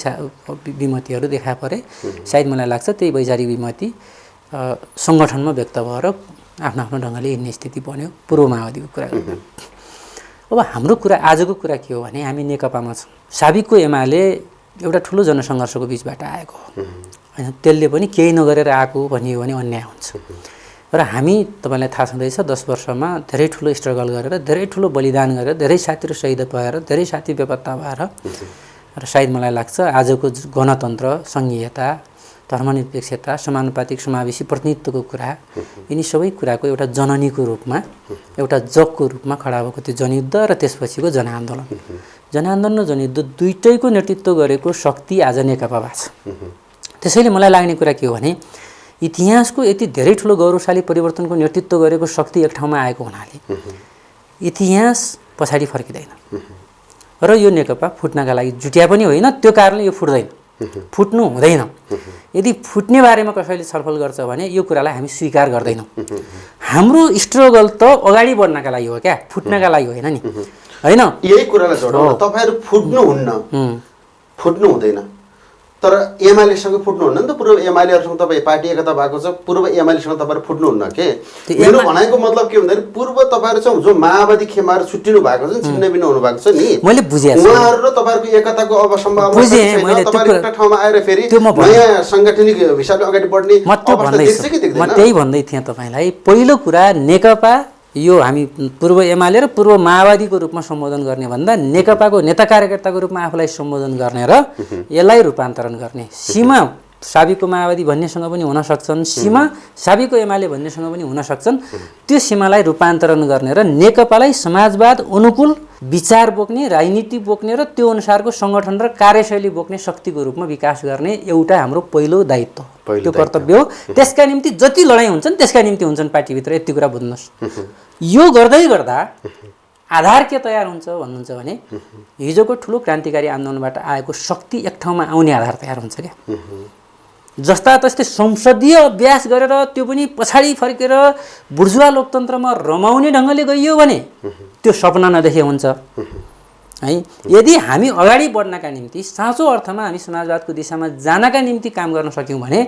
विमतिहरू देखा परे। सायद मलाई लाग्छ त्यही वैचारिक विमति सङ्गठनमा व्यक्त भएर आफ्नो आफ्नो ढङ्गले हिँड्ने स्थिति बन्यो पूर्व माओवादीको कुरा गर्दा। अब हाम्रो कुरा आजको कुरा के हो भने हामी नेकपामा छौँ। साबिकको एमाले एउटा ठुलो जनसङ्घर्षको बिचबाट आएको हो होइन, त्यसले पनि केही नगरेर आएको भनियो भने अन्याय हुन्छ। र हामी तपाईँलाई थाहा छँदैछ 10 वर्षमा धेरै ठुलो स्ट्रगल गरेर, धेरै ठुलो बलिदान गरेर, धेरै साथीहरू शहीद भएर, धेरै साथी बेपत्ता भएर, र सायद मलाई लाग्छ आजको गणतन्त्र, सङ्घीयता, धर्मनिरपेक्षता, समानुपातिक समावेशी प्रतिनिधित्वको कुरा, यिनी सबै कुराको एउटा जननीको रूपमा, एउटा जगको रूपमा खडा भएको त्यो जनयुद्ध र त्यसपछिको जनआन्दोलन, जनआन्दोलन र जनयुद्ध दुइटैको नेतृत्व गरेको शक्ति आज नेकपा भएको छ। त्यसैले मलाई लाग्ने कुरा के हो भने इतिहासको यति धेरै ठुलो गौरवशाली परिवर्तनको नेतृत्व गरेको शक्ति एक ठाउँमा आएको हुनाले इतिहास पछाडि फर्किँदैन र यो नेकपा फुट्नका लागि जुट्या पनि होइन, त्यो कारणले यो फुट्दैन, फुट्नु हुँदैन। यदि फुट्ने बारेमा कसैले छलफल गर्छ भने यो कुरालाई हामी स्वीकार गर्दैनौँ। हाम्रो स्ट्रगल त अगाडि बढ्नका लागि हो क्या, फुट्नका लागि होइन नि, होइन? यही कुरालाई जोडौँ, तपाईँहरू फुट्नुहुन्न, फुट्नु हुँदैन, तर एमालेसँग फुट्नुहुन्न नि त। पूर्व एमालेहरूसँग तपाईँ पार्टी एकता भएको छ, पूर्व एमालेसँग तपाईँहरू फुट्नुहुन्न के? मेरो भनाइको मतलब के भन्दाखेरि पूर्व तपाईँहरू चाहिँ जो माओवादी खेमाहरू छुट्टिनु भएको छ, छिन्नभिन्न हुनु भएको छ नि, मैले बुझेँ। उहाँहरू र तपाईँहरूको एकताको अब सम्भावना तपाईँहरू एउटा ठाउँमा आएर फेरि नयाँ साङ्गठनिक हिसाबले अगाडि बढ्ने अवस्था देख्छ कि देख्दैन? म त्यही भन्दै थिएँ तपाईँलाई। पहिलो कुरा, नेकपा यो हामी पूर्व एमाले र पूर्व माओवादीको रूपमा सम्बोधन गर्ने भन्दा नेकपाको नेता कार्यकर्ताको रूपमा आफूलाई सम्बोधन गर्ने र यसलाई रूपान्तरण गर्ने। सीमा साबिकको माओवादी भन्नेसँग पनि हुन सक्छन्, सीमा साबिकको एमाले भन्नेसँग पनि हुन सक्छन्। त्यो सीमालाई रूपान्तरण गर्ने र नेकपालाई समाजवाद अनुकूल विचार बोक्ने, राजनीति बोक्ने र त्यो अनुसारको सङ्गठन र कार्यशैली बोक्ने शक्तिको रूपमा विकास गर्ने एउटा हाम्रो पहिलो दायित्व, त्यो कर्तव्य हो। त्यसका निम्ति जति लडाइँ हुन्छन् त्यसका निम्ति हुन्छन् पार्टीभित्र, यति कुरा बुझ्नुहोस्। यो गर्दै गर्दा आधार के तयार हुन्छ भन्नुहुन्छ भने हिजोको ठुलो क्रान्तिकारी आन्दोलनबाट आएको शक्ति एक ठाउँमा आउने आधार तयार हुन्छ क्या। जस्ता तस्तै संसदीय अभ्यास गरेर त्यो पनि पछाडि फर्केर बुर्जुवा लोकतन्त्रमा रमाउने ढङ्गले गइयो भने त्यो सपना नदेखे हुन्छ है। यदि हामी अगाडि बढ्नका निम्ति साँचो अर्थमा हामी समाजवादको दिशामा जानका निम्ति काम गर्न सक्यौँ भने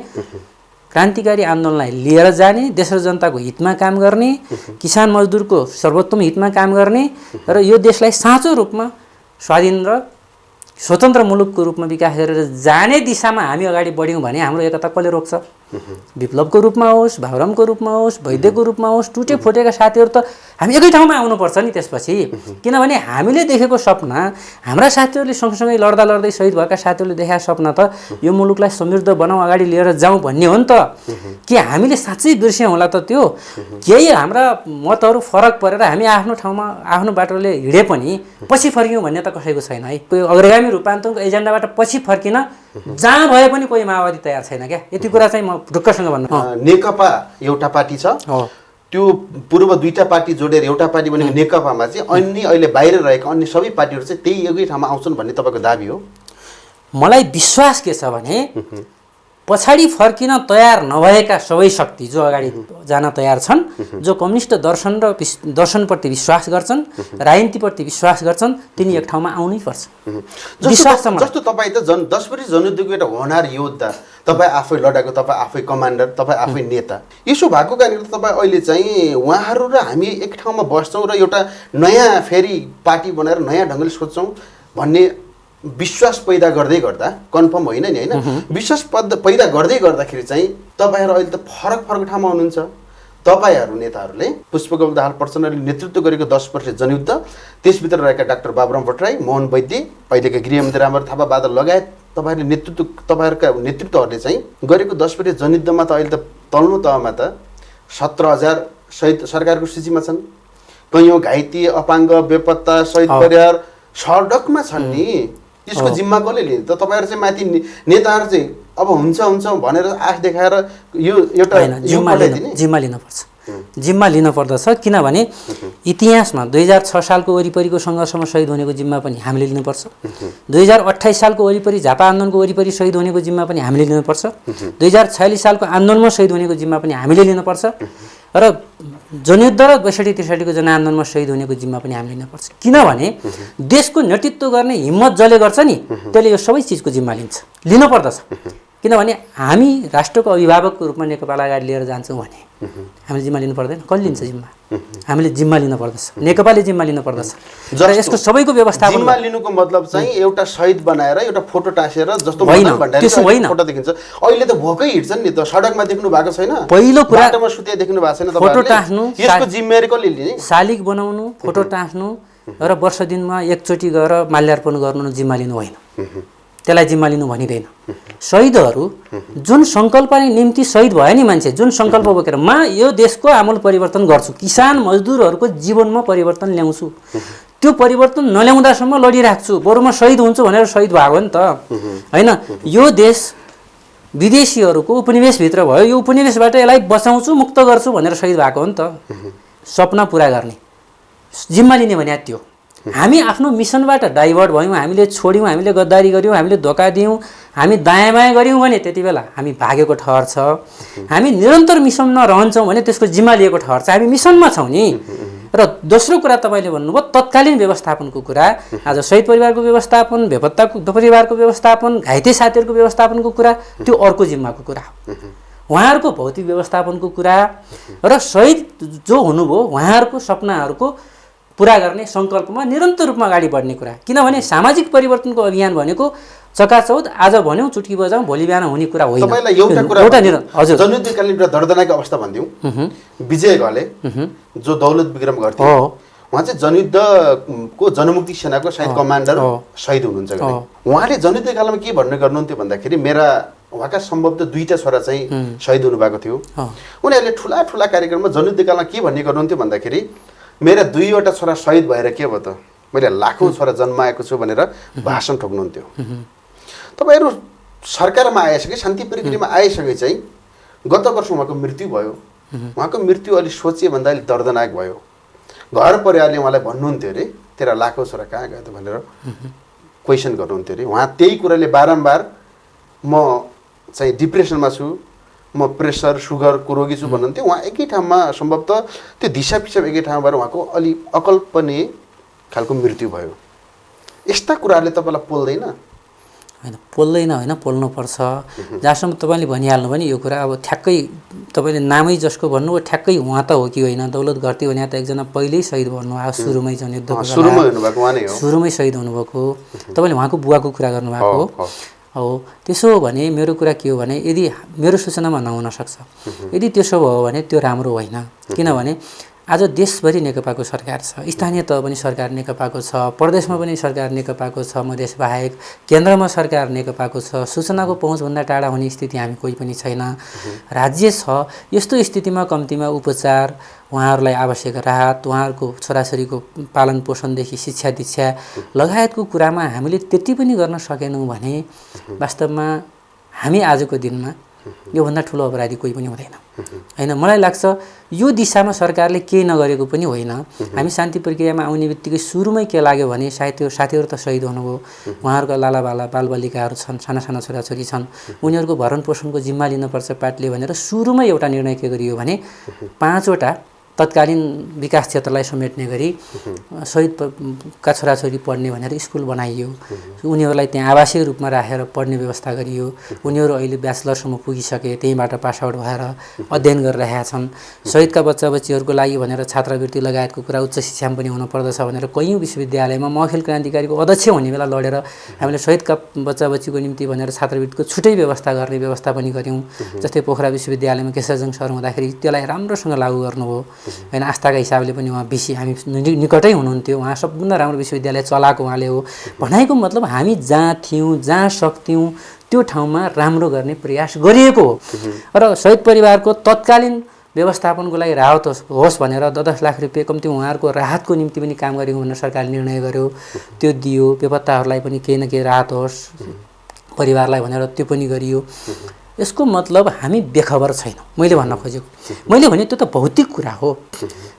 क्रान्तिकारी आन्दोलनलाई लिएर जाने, देश र जनताको हितमा काम गर्ने, किसान मजदुरको सर्वोत्तम हितमा काम गर्ने र यो देशलाई साँचो रूपमा स्वाधीन र स्वतन्त्र मुलुकको रूपमा विकास गरेर जाने दिशामा हामी अगाडि बढ्यौँ भने हाम्रो एकता कसले रोक्छ? विप्लवको रूपमा होस्, भावरमको रूपमा होस्, वैद्यको रूपमा होस्, टुटे फुटेका साथीहरू त हामी एकै ठाउँमा आउनुपर्छ नि त्यसपछि। किनभने हामीले देखेको सपना, हाम्रा साथीहरूले सँगसँगै लड्दा लड्दै शहीद भएका साथीहरूले देखाएको सपना त यो मुलुकलाई समृद्ध बनाऊ, अगाडि लिएर जाउँ भन्ने हो नि त। के हामीले साँच्चै बिर्स्यौँ होला त? त्यो केही हाम्रा मतहरू फरक परेर हामी आफ्नो ठाउँमा आफ्नो बाटोले हिँडे पनि पछि फर्क्यौँ भन्ने त कसैको छैन है। कोही अग्रगामी रूपान्तरणको एजेन्डाबाट पछि फर्किन जहाँ भए पनि कोही माओवादी तयार छैन क्या। यति कुरा चाहिँ म ढुक्कसँग भन्नु। नेकपा एउटा पार्टी छ, त्यो पूर्व दुईटा पार्टी जोडेर एउटा पार्टी भनेको नेकपामा चाहिँ अन्य अहिले बाहिर रहेका अन्य सबै पार्टीहरू चाहिँ त्यही एकै ठाउँमा आउँछन् भन्ने तपाईँको दाबी हो? मलाई विश्वास के छ भने पछाडि फर्किन तयार नभएका सबै शक्ति जो अगाडि जान तयार छन्, जो कम्युनिस्ट दर्शन र दर्शनप्रति विश्वास गर्छन्, राजनीतिप्रति विश्वास गर्छन्, तिनी एक ठाउँमा आउनै पर्छ। विश्वास छ मलाई। जस्तो तपाईँ त 10 वर्ष जनयुद्धको एउटा होनार योद्धा, तपाईँ आफै लडाको, तपाईँ आफै कमान्डर, तपाईँ आफै नेता। यसो भएको कारणले तपाईँ अहिले चाहिँ उहाँहरू र हामी एक ठाउँमा बस्छौँ र एउटा नयाँ फेरि पार्टी बनाएर नयाँ ढङ्गले सोध्छौँ भन्ने विश्वास पैदा गर्दै गर्दा, कन्फर्म होइन नि होइन, विश्वास पैदा गर्दै गर्दाखेरि चाहिँ तपाईँहरू अहिले त फरक फरक ठाउँमा हुनुहुन्छ। तपाईँहरू नेताहरूले पुष्पकमल दाहाल प्रचण्डले नेतृत्व गरेको 10 वर्ष जनयुद्ध, त्यसभित्र रहेका डाक्टर बाबुराम भट्टराई, मोहन वैद्य, अहिलेका गृहमन्त्री रामबहादुर थापा बादल लगायत तपाईँहरूका नेतृत्वहरूले चाहिँ गरेको 10 वर्ष जनयुद्धमा त अहिले त तल्लो तहमा त 17,000 शहीद सरकारको सूचीमा छन्। कैयौँ घाइते, अपाङ्ग, बेपत्ता, शहीद परिवार सडकमा छन् नि। त्यसको जिम्मा कसले लिने त? तपाईँहरू चाहिँ माथि नेताहरू चाहिँ अब हुन्छ भनेर आश देखाएर यो एउटा जिम्मा लिनुपर्छ। जिम्मा लिनुपर्दछ, किनभने इतिहासमा 2006 सालको वरिपरिको सङ्घर्षमा शहीद हुनेको जिम्मा पनि हामीले लिनुपर्छ। 2028 सालको वरिपरि झापा आन्दोलनको वरिपरि शहीद हुनेको जिम्मा पनि हामीले लिनुपर्छ। 2046 सालको आन्दोलनमा शहीद हुनेको जिम्मा पनि हामीले लिनुपर्छ। र जनयुद्ध र 62-63 जनआन्दोलनमा शहीद हुनेको जिम्मा पनि हामीले लिनुपर्छ। किनभने देशको नेतृत्व गर्ने हिम्मत जसले गर्छ नि, त्यसले यो सबै चिजको जिम्मा लिनुपर्दछ। किनभने हामी राष्ट्रको अभिभावकको रूपमा नेकपालाई अगाडि लिएर जान्छौँ भने हामीले जिम्मा लिनु पर्दैन। कसले लिन्छ जिम्मा? हामीले जिम्मा लिनुपर्दछ, नेकपाले जिम्मा लिनुपर्दछ। र यसको सबैको व्यवस्थापन जिम्मा लिनुको मतलब चाहिँ एउटा शहीद बनाएर एउटा फोटो टाँसेर जस्तो फोटो देखिन्छ। अहिले त भोकै हिँड्छन् नि त, सडकमा देख्नु भएको छैन? पहिलो कुरा बाटोमा सुते देख्नु भएको छैन? फोटो टाँस्नु, यसको जिम्मेवारी कसले लिने? शालिग बनाउनु, फोटो टाँस्नु र वर्ष दिनमा एकचोटि गएर माल्यार्पण गर्नु जिम्मा लिनु होइन। त्यसलाई जिम्मा लिनु भनिँदैन। शहीदहरू जुन सङ्कल्पले निम्ति शहीद भयो नि मान्छे, जुन सङ्कल्प बोकेर म यो देशको आमूल परिवर्तन गर्छु, किसान मजदुरहरूको जीवनमा परिवर्तन ल्याउँछु, त्यो परिवर्तन नल्याउँदासम्म लडिराख्छु, बरु म शहीद हुन्छु भनेर शहीद भएको नि त होइन। यो देश विदेशीहरूको उपनिवेशभित्र भयो, यो उपनिवेशबाट यसलाई बचाउँछु, मुक्त गर्छु भनेर शहीद भएको हो नि त। सपना पुरा गर्ने जिम्मा लिने भने त्यो हामी आफ्नो मिसनबाट डाइभर्ट भयौँ, हामीले छोड्यौँ, हामीले गद्दारी गऱ्यौँ, हामीले धोका दियौँ, हामी दायाँ बायाँ गऱ्यौँ भने त्यति बेला हामी भागेको ठहर छ। हामी निरन्तर मिसनमा रहन्छौँ भने त्यसको जिम्मा लिएको ठहर छ। हामी मिसनमा छौँ नि। र दोस्रो कुरा तपाईँले भन्नुभयो तत्कालीन व्यवस्थापनको कुरा। आज शहीद परिवारको व्यवस्थापन, बेपत्ताको परिवारको व्यवस्थापन, घाइते साथीहरूको व्यवस्थापनको कुरा, त्यो अर्को जिम्माको कुरा हो। उहाँहरूको भौतिक व्यवस्थापनको कुरा र शहीद जो हुनुभयो उहाँहरूको सपनाहरूको पुरा गर्ने सङ्कल्पमा निरन्तर रूपमा अगाडि बढ्ने कुरा। किनभने सामाजिक परिवर्तनको अभियान भनेको चकाचौध आज भन्यौँ चुटकी बजाउँ भोलि बिहान हुने कुरा होइन। तपाईँलाई एउटा कुरा हजुर जनयुद्धकालीन एउटा दर्दनाक अवस्था भनिदिउँ। विजय घले जो दौलत विक्रम गर्थ्यो, उहाँ चाहिँ जनयुद्धको जनमुक्ति सेनाको सायद कमान्डर शहीद हुनुहुन्छ। उहाँले जनयुद्धकालमा के गर्नुहुन्थ्यो भन्दाखेरि मेरा उहाँका सम्भवतः 2टा छोरा चाहिँ शहीद हुनुभएको थियो। उनीहरूले ठुला ठुला कार्यक्रममा जनयुद्धकालमा के भन्ने गर्नुहुन्थ्यो भन्दाखेरि मेरा 2वटा छोरा शहीद भएर के भयो त, मैले लाखौँ छोरा जन्माएको छु भनेर भाषण ठोक्नुहुन्थ्यो। तपाईँहरू सरकारमा आइसके, शान्ति प्रक्रियामा आइसके चाहिँ गत वर्ष उहाँको मृत्यु भयो। उहाँको मृत्यु अलि सोचे भन्दा अलिक दर्दनाक भयो। घर परिवारले उहाँलाई भन्नुहुन्थ्यो अरे तेरा लाखौँ छोरा कहाँ गयो त भनेर क्वेसन गर्नुहुन्थ्यो अरे। उहाँ त्यही कुराले बारम्बार म चाहिँ डिप्रेसनमा छु, म प्रेसर सुगरको रोगी छु भन्नुहुन्थ्यो। उहाँ एकै ठाउँमा सम्भवतः त्यो दिशा पिसाब एकै ठाउँमा भएर उहाँको अलि अकल्पनीय खालको मृत्यु भयो। यस्ता कुराहरूले तपाईँलाई पोल्दैन? होइन पोल्दैन, होइन पोल्नुपर्छ। जहाँसम्म तपाईँले भनिहाल्नु भने यो कुरा अब ठ्याक्कै तपाईँले नामै जसको भन्नुभयो ठ्याक्कै उहाँ त हो कि होइन। दौलत घरती भने त एकजना पहिल्यै शहीद भन्नुभयो, सुरुमै जनयुद्धको सुरुमै शहीद हुनुभएको। तपाईँले उहाँको बुवाको कुरा गर्नुभएको हो। त्यसो हो भने मेरो कुरा के हो भने यदि मेरो सूचनामा नहुन सक्छ, यदि त्यसो भयो भने त्यो राम्रो होइन। किनभने आज देशभरि नेकपाको सरकार छ, स्थानीय तह पनि सरकार नेकपाको छ, प्रदेशमा पनि सरकार नेकपाको छ, मधेस बाहेक केन्द्रमा सरकार नेकपाको छ। सूचनाको पहुँचभन्दा टाढा हुने स्थिति हामी कोही पनि छैन। राज्य छ, यस्तो स्थितिमा कम्तीमा उपचार, उहाँहरूलाई आवश्यक राहत, उहाँहरूको छोराछोरीको पालन पोषणदेखि शिक्षा दीक्षा लगायतको कुरामा हामीले त्यति पनि गर्न सकेनौँ भने वास्तवमा हामी आजको दिनमा योभन्दा ठुलो अपराधी कोही पनि हुँदैन होइन। मलाई लाग्छ यो दिशामा सरकारले केही नगरेको पनि होइन। हामी शान्ति प्रक्रियामा आउने बित्तिकै सुरुमै के लाग्यो भने सायद त्यो साथीहरू त शहीद हुनुभयो, उहाँहरूका लालाबाला बालबालिकाहरू छन्, साना साना छोराछोरी छन्, उनीहरूको भरण पोषणको जिम्मा लिनुपर्छ पार्टीले भनेर सुरुमै एउटा निर्णय के गरियो भने 5वटा तत्कालीन विकास क्षेत्रलाई समेट्ने गरी शहीदका छोराछोरी पढ्ने भनेर स्कुल बनाइयो। उनीहरूलाई त्यहाँ आवासीय रूपमा राखेर पढ्ने व्यवस्था गरियो। उनीहरू अहिले ब्याचलरसम्म पुगिसके, त्यहीँबाट पास आउट भएर अध्ययन गरिरहेका छन्। शहीदका बच्चा बच्चीहरूको लागि भनेर छात्रवृत्ति लगायतको कुरा उच्च शिक्षामा पनि हुनुपर्दछ भनेर कैयौँ विश्वविद्यालयमा म अखिल क्रान्तिकारीको अध्यक्ष हुने बेला लडेर हामीले शहीदका बच्चा बच्चीको निम्ति भनेर छात्रवृत्तिको छुट्टै व्यवस्था गर्ने व्यवस्था पनि गऱ्यौँ। जस्तै पोखरा विश्वविद्यालयमा केशरजङ सर हुँदाखेरि त्यसलाई राम्रोसँग लागू गर्नुभयो होइन। आस्थाका हिसाबले पनि उहाँ बेसी हामी निकटै हुनुहुन्थ्यो, उहाँ सबभन्दा राम्रो विश्वविद्यालय चलाएको उहाँले हो। भनाइको मतलब हामी जहाँ थियौँ, जहाँ सक्थ्यौँ त्यो ठाउँमा राम्रो गर्ने प्रयास गरिएको हो। र शहीद परिवारको तत्कालीन व्यवस्थापनको लागि राहत होस् भनेर 10 लाख रुपियाँ कम्ती उहाँहरूको राहतको निम्ति पनि काम गरेको भनेर सरकारले निर्णय गर्यो, त्यो दियो। बेपत्ताहरूलाई पनि केही न केही राहत होस् परिवारलाई भनेर त्यो पनि गरियो। यसको मतलब हामी बेखबर छैनौँ मैले भन्न खोजेको। मैले भने त्यो त भौतिक कुरा हो,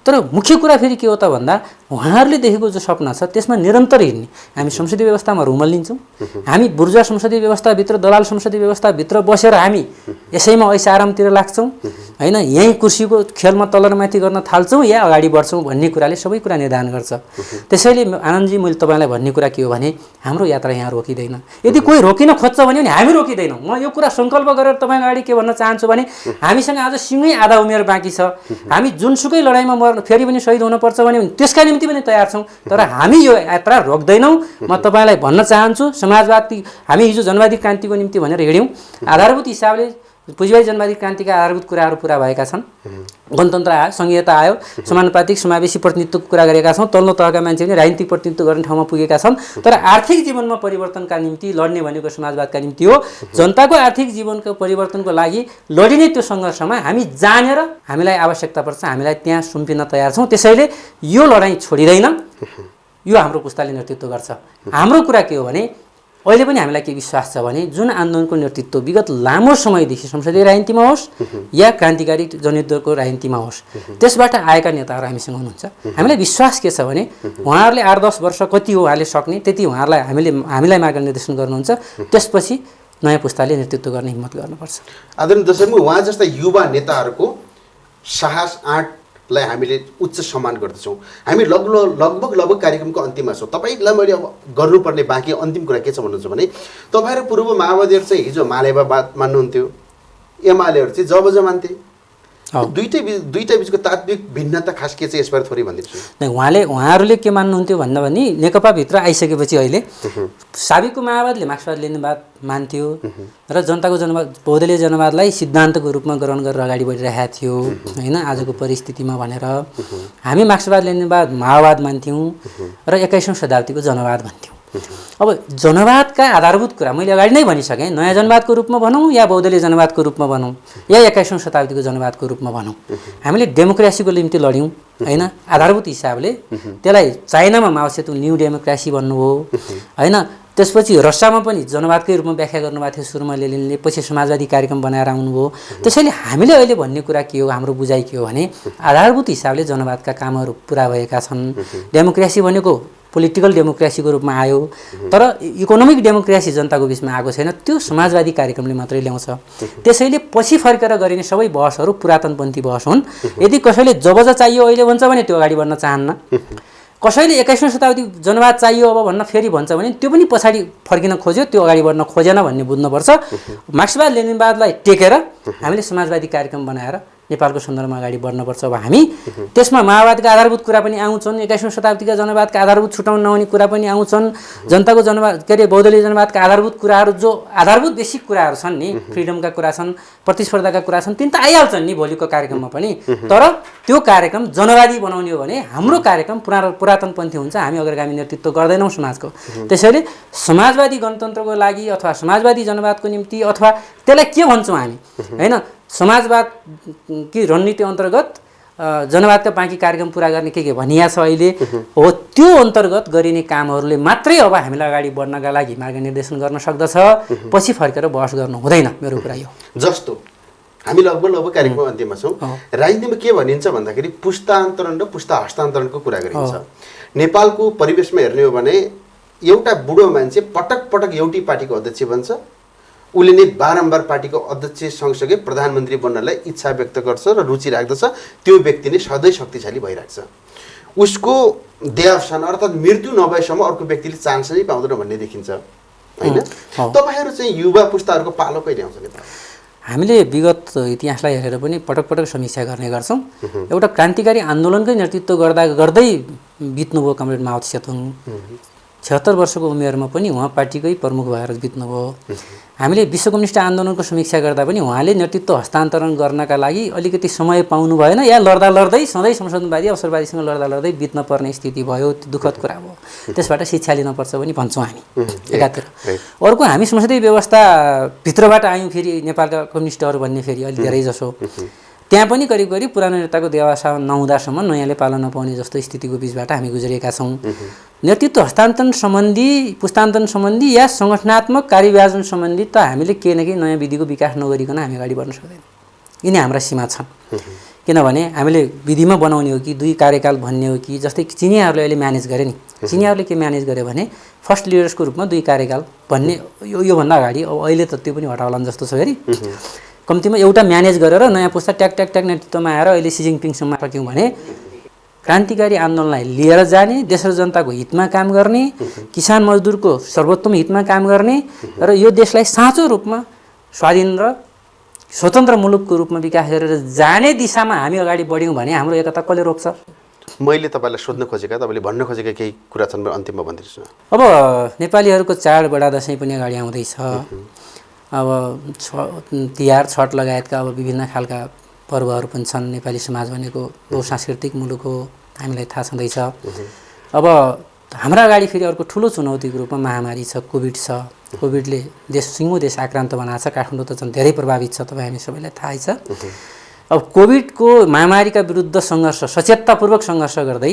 तर मुख्य कुरा फेरि के हो त भन्दा उहाँहरूले देखेको जो सपना छ त्यसमा निरन्तर हिँड्ने। हामी संसदीय व्यवस्थामा रुमल लिन्छौँ, हामी बुर्जा संसदीय व्यवस्थाभित्र, दलाल संसदीय व्यवस्थाभित्र बसेर हामी यसैमा ऐस आरामतिर लाग्छौँ होइन। यहीँ कुर्सीको खेलमा तलमाथि गर्न थाल्छौँ या अगाडि बढ्छौँ भन्ने कुराले सबै कुरा निर्धारण गर्छ। त्यसैले आनन्दजी मैले तपाईँलाई भन्ने कुरा के हो भने हाम्रो यात्रा यहाँ रोकिँदैन। यदि कोही रोकिन खोज्छ भने हामी रोकिँदैनौँ। म यो कुरा सङ्कल्प गरेर तपाईँ अगाडि के भन्न चाहन्छु भने हामीसँग आज सिँगै आधा उमेर बाँकी छ। हामी जुनसुकै लडाइँमा फेरि पनि शहीद हुनुपर्छ भने त्यसका निम्ति पनि तयार छौँ, तर हामी यो यात्रा रोक्दैनौँ। म तपाईँलाई भन्न चाहन्छु समाजवादी हामी हिजो जनवादी क्रान्तिको निम्ति भनेर हिँड्यौँ। आधारभूत हिसाबले पुँजीवादी जनवादी क्रान्तिका आधारभूत कुराहरू पुरा भएका छन्। गणतन्त्र आयो, सङ्घीयता आयो, समानुपातिक समावेशी प्रतिनिधित्वको कुरा गरेका छौँ। तल्लो तहका मान्छे पनि राजनीतिक प्रतिनिधित्व गर्ने ठाउँमा पुगेका छन्। तर आर्थिक जीवनमा परिवर्तनका निम्ति लड्ने भनेको समाजवादका निम्ति हो। जनताको आर्थिक जीवनको परिवर्तनको लागि लडिने त्यो सङ्घर्षमा हामी जानेर हामीलाई आवश्यकता पर्छ, हामीलाई त्यहाँ सुम्पिन तयार छौँ। त्यसैले यो लडाइँ छोडिँदैन। यो हाम्रो पुस्ताले नेतृत्व गर्छ। हाम्रो कुरा के हो भने अहिले पनि हामीलाई के विश्वास छ भने जुन आन्दोलनको नेतृत्व विगत लामो समयदेखि संसदीय राजनीतिमा होस् या क्रान्तिकारी जनयुद्धको राजनीतिमा होस् त्यसबाट आएका नेताहरू हामीसँग हुनुहुन्छ। हामीलाई विश्वास के छ भने उहाँहरूले 8-10 वर्ष कति हो उहाँले सक्ने त्यति उहाँहरूलाई हामीलाई मार्गनिर्देशन गर्नुहुन्छ। त्यसपछि नयाँ पुस्ताले नेतृत्व गर्ने हिम्मत गर्नुपर्छ। आदरणीय दर्शकहरू, उहाँ जस्ता युवा नेताहरूको साहस आँटलाई हामीले उच्च सम्मान गर्दछौँ। हामी लगभग कार्यक्रमको अन्तिममा छौँ। तपाईँलाई मैले अब गर्नुपर्ने बाँकी अन्तिम कुरा के छ भन्नुहुन्छ भने तपाईँहरू पूर्व माओवादीहरू चाहिँ हिजो मालेवाद मान्नुहुन्थ्यो, एमालेहरू चाहिँ जब मान्थे। दुईटा बिचको तात्विक भिन्नता खास के चाहिँ यसबारे थोरै भनिदिन्छु। उहाँहरूले के मान्नुहुन्थ्यो भन्दा पनि नेकपाभित्र आइसकेपछि अहिले साबिकको माओवादीले मार्क्सवाद लेनिनवाद मान्थ्यो र जनताको जनवाद बहुदलीय जनवादलाई सिद्धान्तको रूपमा ग्रहण गरेर अगाडि बढिरहेको थियो होइन आजको परिस्थितिमा भनेर। हामी मार्क्सवाद लेनिनवाद माओवाद मान्थ्यौँ र 21औं शताब्दीको जनवाद भन्थ्यौँ। अब जनवादका आधारभूत कुरा मैले अगाडि नै भनिसकेँ। नयाँ जनवादको रूपमा भनौँ या बहुदलीय जनवादको रूपमा भनौँ या 21औं शताब्दीको जनवादको रूपमा भनौँ, हामीले डेमोक्रेसीको निम्ति लड्यौँ होइन। आधारभूत हिसाबले त्यसलाई चाइनामा माओ सेतुङ न्यू डेमोक्रेसी भन्नुभयो होइन। त्यसपछि रसियामा पनि जनवादकै रूपमा व्याख्या गर्नुभएको थियो सुरुमा लेनिनले, पछि समाजवादी कार्यक्रम बनाएर आउनुभयो। त्यसैले हामीले अहिले भन्ने कुरा के हो, हाम्रो बुझाइ के हो भने आधारभूत हिसाबले जनवादका कामहरू पुरा भएका छन्। डेमोक्रेसी भनेको पोलिटिकल डेमोक्रेसीको रूपमा आयो, तर इकोनोमिक डेमोक्रेसी जनताको बिचमा आएको छैन। त्यो समाजवादी कार्यक्रमले मात्रै ल्याउँछ। त्यसैले पछि फर्केर गरिने सबै बहसहरू पुरातनपन्थी बहस हुन्। यदि कसैले जबज चाहियो अहिले भन्छ भने त्यो अगाडि बढ्न चाहन्न। कसैले 21औं शताब्दी जनवाद चाहियो अब भन्न फेरि भन्छ भने त्यो पनि पछाडि फर्किन खोज्यो, त्यो अगाडि बढ्न खोजेन भन्ने बुझ्नुपर्छ। मार्क्सवाद लेनिनवादलाई टेकेर हामीले समाजवादी कार्यक्रम बनाएर नेपालको सन्दर्भमा अगाडि बढ्नुपर्छ। अब हामी त्यसमा माओवादका आधारभूत कुरा पनि आउँछन्, 21औं शताब्दीका जनवादका आधारभूत छुटाउन नहुने कुरा पनि आउँछन्, जनताको जनवाद के अरे बहुदलीय जनवादका आधारभूत कुराहरू जो आधारभूत बेसिक कुराहरू छन् नि, फ्रिडमका कुरा छन्, प्रतिस्पर्धाका कुरा छन्, तिन त आइहाल्छन् नि भोलिको कार्यक्रममा पनि। तर त्यो कार्यक्रम जनवादी बनाउने हो भने हाम्रो कार्यक्रम पुरातनपन्थी हुन्छ। हामी अग्रगामी नेतृत्व गर्दैनौँ समाजको। त्यसैले समाजवादी गणतन्त्रको लागि अथवा समाजवादी जनवादको निम्ति अथवा त्यसलाई के भन्छौँ हामी होइन, समाजवाद कि रणनीति अन्तर्गत जनवादका बाँकी कार्यक्रम पुरा गर्ने के भनिया छ अहिले हो त्यो अन्तर्गत गरिने कामहरूले मात्रै अब हामीलाई अगाडि बढ्नका लागि मार्गनिर्देशन गर्न सक्दछ। पछि फर्केर बहस गर्नु हुँदैन, मेरो कुरा यो। जस्तो हामी लगभग कार्यक्रमको अन्त्यमा छौँ। राजनीतिमा के भनिन्छ भन्दाखेरि पुस्तान्तरण र पुस्ता हस्तान्तरणको कुरा गरिन्छ। नेपालको परिवेशमा हेर्ने हो भने एउटा बुढो मान्छे पटक पटक एउटै पार्टीको अध्यक्ष बन्छ, उसले नै बारम्बार पार्टीको अध्यक्ष सँगसँगै प्रधानमन्त्री बन्नलाई इच्छा व्यक्त गर्छ र रुचि राख्दछ, त्यो व्यक्ति नै सधैँ शक्तिशाली भइरहेको छ। उसको देहावसान अर्थात् मृत्यु नभएसम्म अर्को व्यक्तिले चान्स नै पाउँदैन भन्ने देखिन्छ होइन। तपाईँहरू चाहिँ युवा पुस्ताहरूको पालो कहिले आउँछ नेपाल? हामीले विगत इतिहासलाई हेरेर पनि पटक पटक समीक्षा गर्ने गर्छौँ। एउटा क्रान्तिकारी आन्दोलनकै नेतृत्व गर्दै बित्नुभयो कमरेड माओ त्से-तुङ। 76 वर्षको उमेरमा पनि उहाँ पार्टीकै प्रमुख भएर बित्नुभयो। हामीले विश्व कम्युनिस्ट आन्दोलनको समीक्षा गर्दा पनि उहाँले नेतृत्व हस्तान्तरण गर्नका लागि अलिकति समय पाउनु भएन, या लड्दै सधैँ संशोधनवादी अवसरवादीसँग लड्दै बित्न पर्ने स्थिति भयो। त्यो दुःखद कुरा भयो। त्यसबाट शिक्षा लिनुपर्छ पनि भन्छौँ हामी एकातिर। अर्को हामी संसदीय व्यवस्थाभित्रबाट आयौँ फेरि नेपालका कम्युनिस्टहरू भन्ने फेरि अलि धेरै जसो त्यहाँ पनि करिब पुरानो नेताको देहावसान नहुँदासम्म नयाँले पालो नपाउने जस्तो स्थितिको बिचबाट हामी गुज्रेका छौँ। नेतृत्व हस्तान्तरण सम्बन्धी, पुस्तान्तरण सम्बन्धी या सङ्गठनात्मक कार्यविभाजन सम्बन्धी त हामीले केही न केही नयाँ विधिको विकास नगरिकन हामी अगाडि बढ्न सक्दैनौँ। यिनी हाम्रा सीमा छन्। किनभने हामीले विधिमा बनाउने हो कि 2 कार्यकाल भन्ने हो कि, जस्तै चिनियाहरूले अहिले म्यानेज गरे नि, चिनियाहरूले के म्यानेज गर्यो भने फर्स्ट लिडर्सको रूपमा 2 कार्यकाल भन्ने, योभन्दा अगाडि अब अहिले त त्यो पनि हटाउलान् जस्तो छ फेरि। कम्तीमा एउटा म्यानेज गरेर नयाँ पुस्ता ट्याक नेतृत्वमा आएर अहिले सी जिङपिङसम्म सक्यौँ भने क्रान्तिकारी आन्दोलनलाई लिएर जाने, देश र जनताको हितमा काम गर्ने, किसान मजदुरको सर्वोत्तम हितमा काम गर्ने र यो देशलाई साँचो रूपमा स्वाधीन र स्वतन्त्र मुलुकको रूपमा विकास गरेर जाने दिशामा हामी अगाडि बढ्यौँ भने हाम्रो एकता कसले रोक्छ? मैले तपाईँलाई सोध्न खोजेका, तपाईँले भन्न खोजेका केही कुरा छन्, अन्तिममा भनिदिनुहोस् न। अब नेपालीहरूको चाड बडा दसैँ पनि अगाडि आउँदैछ। अब तिहार, छठ लगायतका अब विभिन्न खालका पर्वहरू पनि छन्। नेपाली समाज भनेको बहुसांस्कृतिक मुलुक हो, हामीलाई थाहा छँदैछ। अब हाम्रा अगाडि फेरि अर्को ठुलो चुनौतीको रूपमा महामारी छ, कोभिड छ। कोभिडले सिङ्गो देश आक्रान्त बनाएको छ। काठमाडौँ त झन् धेरै प्रभावित छ, तपाईँ हामी सबैलाई थाहै छ। अब कोभिडको महामारीका विरुद्ध सङ्घर्ष, सचेततापूर्वक सङ्घर्ष गर्दै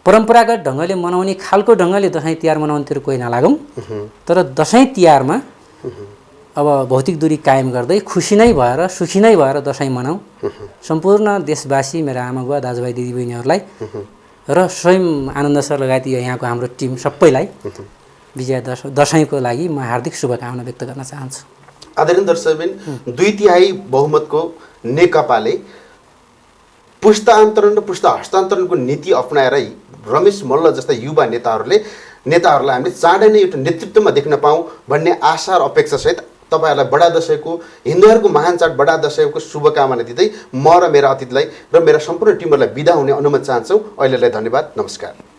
परम्परागत ढङ्गले मनाउने खालको ढङ्गले दसैँ तिहार मनाउनेतिर कोही नलागौँ, तर दसैँ तिहारमा अब भौतिक दूरी कायम गर्दै खुसी नै भएर, सुखी नै भएर दसैँ मनाउँ। सम्पूर्ण देशवासी, मेरा आमा बुवा, दाजुभाइ, दिदीबहिनीहरूलाई र स्वयं आनन्द सर लगायत यहाँको हाम्रो टिम सबैलाई विजया दसैँको लागि म हार्दिक शुभकामना व्यक्त गर्न चाहन्छु। आदरणीय दर्शकबिन, 2/3 बहुमतको नेकपाले पुस्तान्तरण र पुस्ता हस्तान्तरणको नीति अपनाएरै रमेश मल्ल जस्ता युवा नेताहरूलाई हामीले चाँडै नै एउटा नेतृत्वमा देख्न पाऊँ भन्ने आशा र अपेक्षासहित तपाईँहरूलाई बडा दसैँको, हिन्दूहरूको महान चाड बडा दसैँको शुभकामना दिँदै म र मेरा अतिथिलाई र मेरा सम्पूर्ण टिमहरूलाई बिदा हुने अनुमति चाहन्छौँ। अहिलेलाई धन्यवाद, नमस्कार।